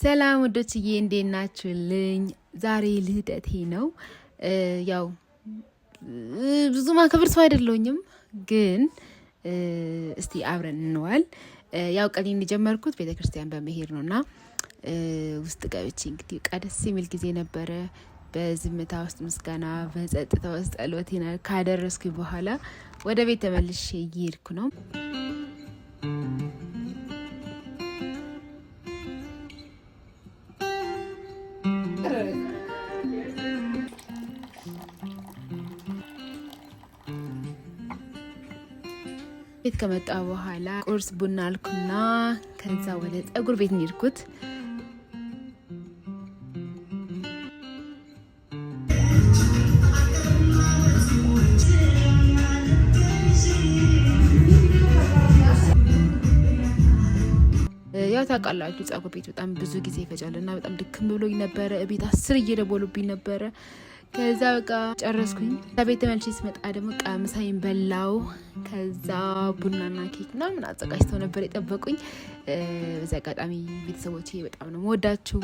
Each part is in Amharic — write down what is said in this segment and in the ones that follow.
ሰላም ወዶችዬ እንዴት ናችሁልኝ? ዛሬ ልደቴ ነው። ያው ብዙ ማከብር ሰው አይደለሁኝም፣ ግን እስቲ አብረን እንዋል። ያው ቀኔን የጀመርኩት ቤተክርስቲያን በመሄድ ነውና ውስጥ ገብቼ እንግዲህ ደስ የሚል ጊዜ ነበረ። በዝምታ ውስጥ ምስጋና፣ በጸጥታ ውስጥ ጸሎቴን ካደረስኩኝ በኋላ ወደ ቤት ተመልሼ እየሄድኩ ነው። ቤት ከመጣ በኋላ ቁርስ ቡና አልኩና ከዛ ወደ ፀጉር ቤት ሄድኩት። ያው ታውቃላችሁ ፀጉር ቤት በጣም ብዙ ጊዜ ይፈጃልና በጣም ድክም ብሎኝ ነበረ። ቤት 10 እየደወሉብኝ ነበረ። ከዛ በቃ ጨረስኩኝ። ቤት ተመልሼ ስመጣ ደግሞ ምሳዬን በላው። ከዛ ቡናና ኬክ ምናምን አዘጋጅተው ነበር የጠበቁኝ። በዚህ አጋጣሚ ቤተሰቦቼ በጣም ነው የምወዳችሁ።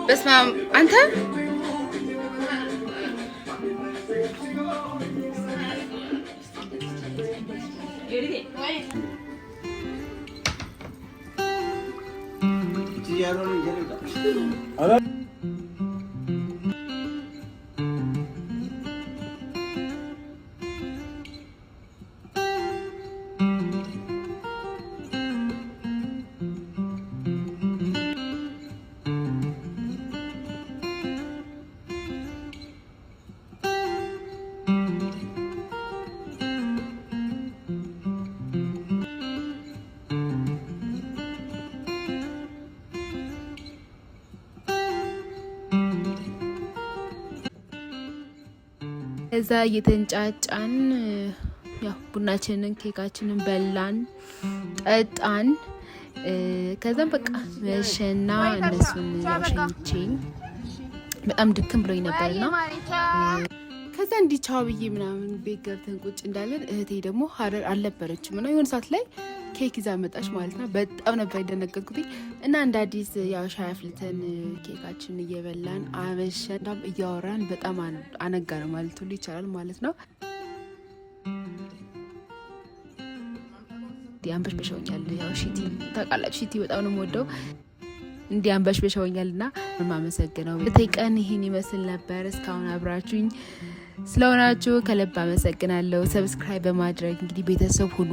በስመ አብ አንተ እዛ እየተንጫጫን ያው ቡናችንን ኬካችንን በላን ጠጣን። ከዛም በቃ መሸና እነሱን ሸኝቼ በጣም ድክም ብሎኝ ነበርና ከዛ እንዲህ ቻው ብዬ ምናምን ቤት ገብተን ቁጭ እንዳለን እህቴ ደግሞ ሀረር አልነበረችም እና የሆነ ሰዓት ላይ ኬክ ይዛ መጣች ማለት ነው። በጣም ነበር የደነገጥኩት እና እንደ አዲስ ያው ሻይ አፍልተን ኬካችንን እየበላን አመሸን፣ እያወራን በጣም አነጋ ነው ማለት ሁሉ ይቻላል ማለት ነው። አንበሽ በሸውኛል። ያው ሺቲ ታውቃላችሁ፣ ሺቲ በጣም ነው የምወደው። እንዲህ አንበሽ በሸውኛልና የማመሰግነው ቀን ይሄን ይመስል ነበር። እስካሁን አብራችሁኝ ስለሆናችሁ ከልብ አመሰግናለሁ። ሰብስክራይብ በማድረግ እንግዲህ ቤተሰብ ሁኑ።